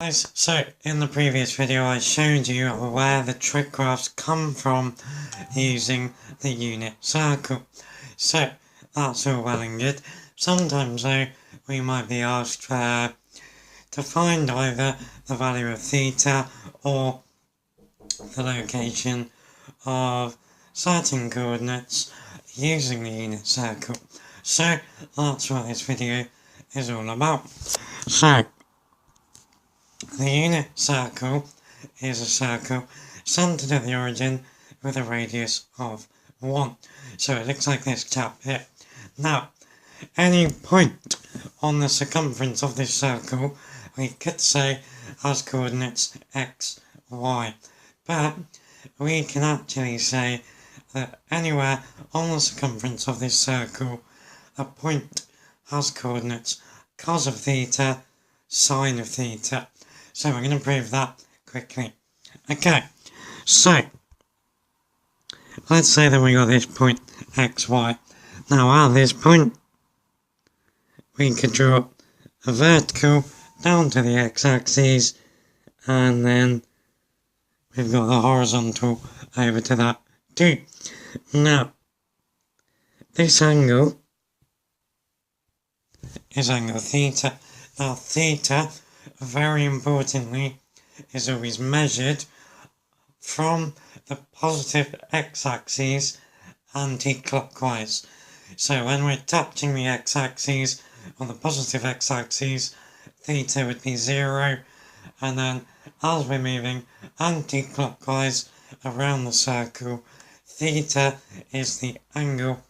Guys, so in the previous video I showed you where the trig graphs come from using the unit circle. So that's all well and good. Sometimes though we might be asked to find either the value of theta or the location of certain coordinates using the unit circle. So that's what this video is all about. So the unit circle is a circle centered at the origin with a radius of 1. So it looks like this chap here. Now, any point on the circumference of this circle we could say has coordinates x, y. But we can actually say that anywhere on the circumference of this circle a point has coordinates cos of theta, sine of theta. So we're going to prove that quickly. Okay, so let's say that we got this point xy. Now at this point we could draw a vertical down to the x-axis, and then we've got the horizontal over to that too. Now this angle is angle theta. Now theta, very importantly, is always measured from the positive x-axis anti-clockwise. So when we're touching the x-axis on the positive x-axis, theta would be 0, and then as we're moving anti-clockwise around the circle, theta is the angle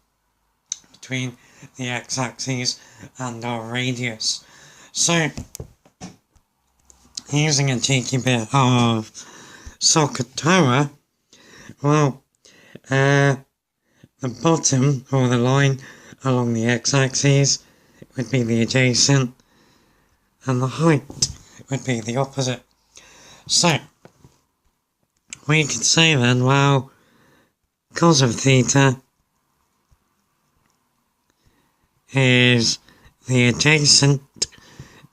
between the x-axis and our radius. So using a cheeky bit of SOHCAHTOA, well, the bottom or the line along the x-axis would be the adjacent and the height would be the opposite. So we could say then, well, cos of theta is the adjacent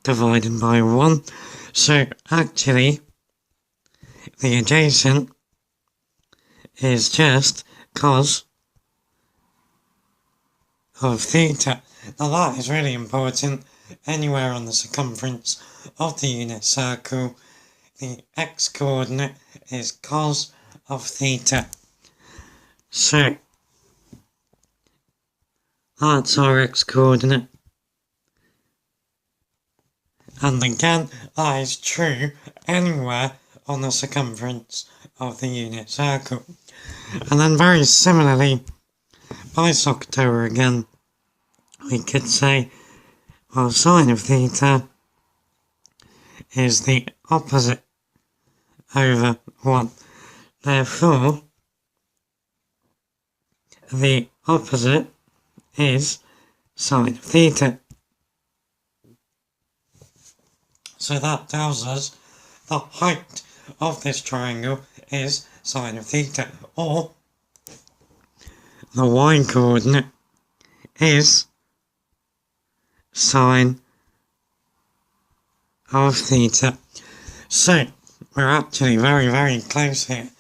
divided by 1. So actually the adjacent is just cos of theta. Now that is really important. Anywhere on the circumference of the unit circle, the x coordinate is cos of theta. So that's our x coordinate. And again, that is true anywhere on the circumference of the unit circle. And then very similarly, by SOHCAHTOA again, we could say, well, sine of theta is the opposite over 1. Therefore, the opposite is sine of theta. So that tells us the height of this triangle is sine of theta, or the y coordinate is sine of theta. So we're actually very, very close here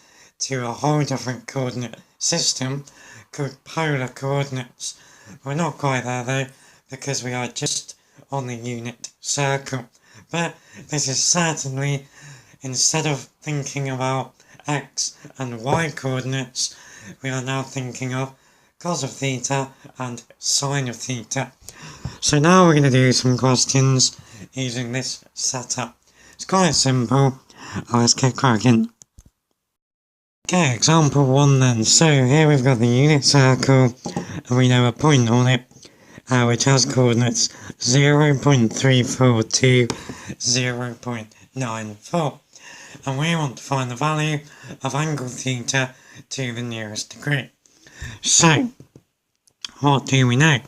to a whole different coordinate system called polar coordinates. We're not quite there though, because we are just on the unit circle. But this is certainly, instead of thinking about x and y coordinates, we are now thinking of cos of theta and sine of theta. So now we're going to do some questions using this setup. It's quite simple. Let's get cracking. Okay, example 1 then. So here we've got the unit circle and we know a point on it which has coordinates 0.342, 0.94. And we want to find the value of angle theta to the nearest degree. So, what do we know?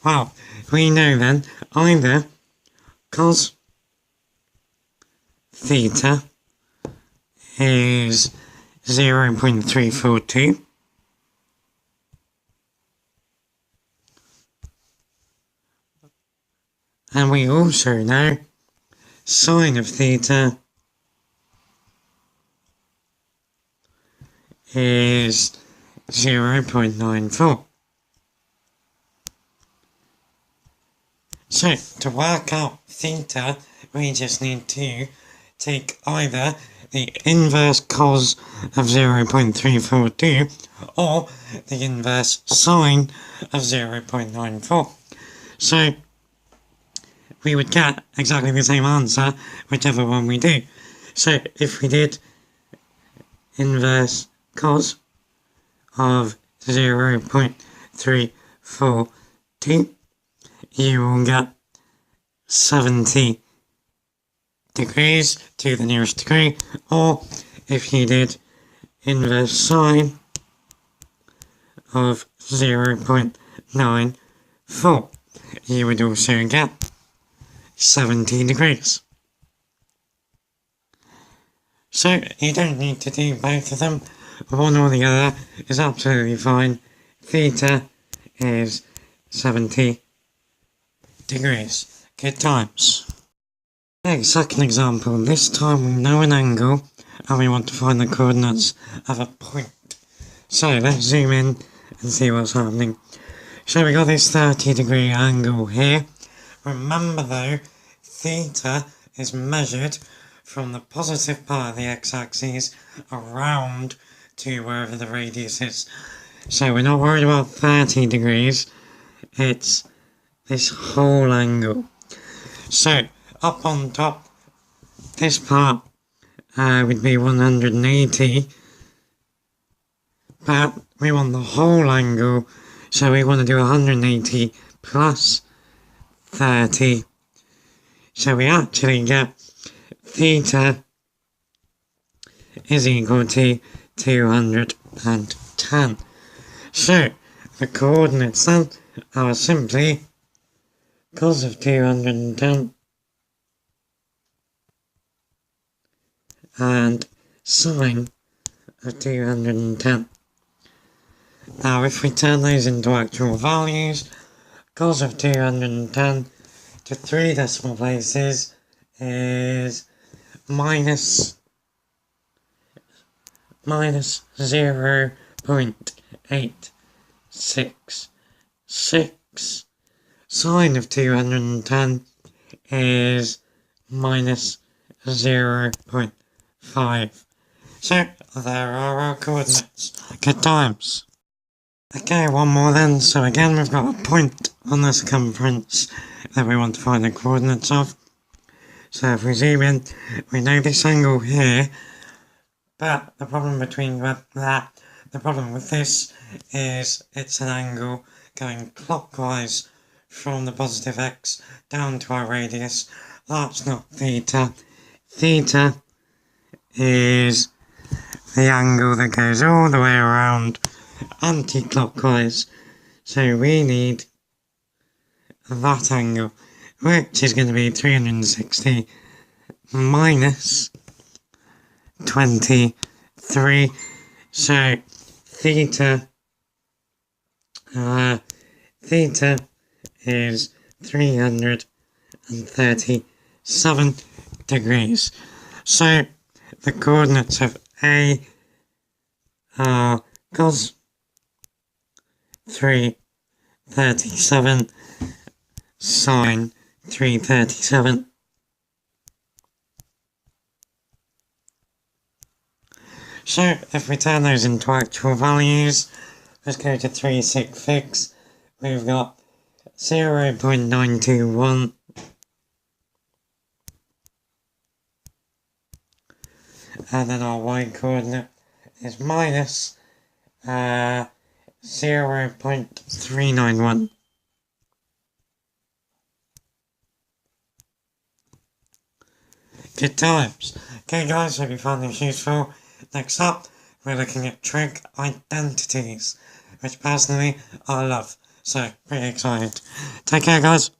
Well, we know then either cos theta is 0.342, and we also know sine of theta is 0.94. So, to work out theta, we just need to take either the inverse cos of 0.342 or the inverse sine of 0.94. So, we would get exactly the same answer whichever one we do. So, if we did inverse cos of 0.342, you will get 70 degrees to the nearest degree, or if you did inverse sine of 0.94, you would also get 70 degrees. So you don't need to do both of them, one or the other is absolutely fine. Theta is 70 degrees. Good times. Okay, second example. This time we know an angle and we want to find the coordinates of a point. So let's zoom in and see what's happening. So we got this 30-degree angle here. Remember though, theta is measured from the positive part of the x-axis around to wherever the radius is. So we're not worried about 30 degrees, it's this whole angle. So up on top, this part would be 180, but we want the whole angle, so we want to do 180 plus 30. So we actually get theta is equal to 210. So the coordinates then are simply cos of 210 and sine of 210. Now if we turn those into actual values, cos of 210 to 3 decimal places is minus 0.866. Sine of 210 is minus 0.5. So there are our coordinates. Good times. Okay, one more then. So again, we've got a point on the circumference that we want to find the coordinates of. So if we zoom in, we know this angle here, but the problem with this is it's an angle going clockwise from the positive x down to our radius. That's not theta. Theta is the angle that goes all the way around anti-clockwise. So we need that angle, which is going to be 360 minus 23. So theta is 337 degrees. So the coordinates of A are cos 337 sine 337. So if we turn those into actual values, let's go to 3 sig figs. We've got 0.921 and then our y coordinate is minus 0.391. Good times. Okay guys, hope you found this useful. Next up, we're looking at trig identities, which personally I love. So, pretty excited. Take care guys.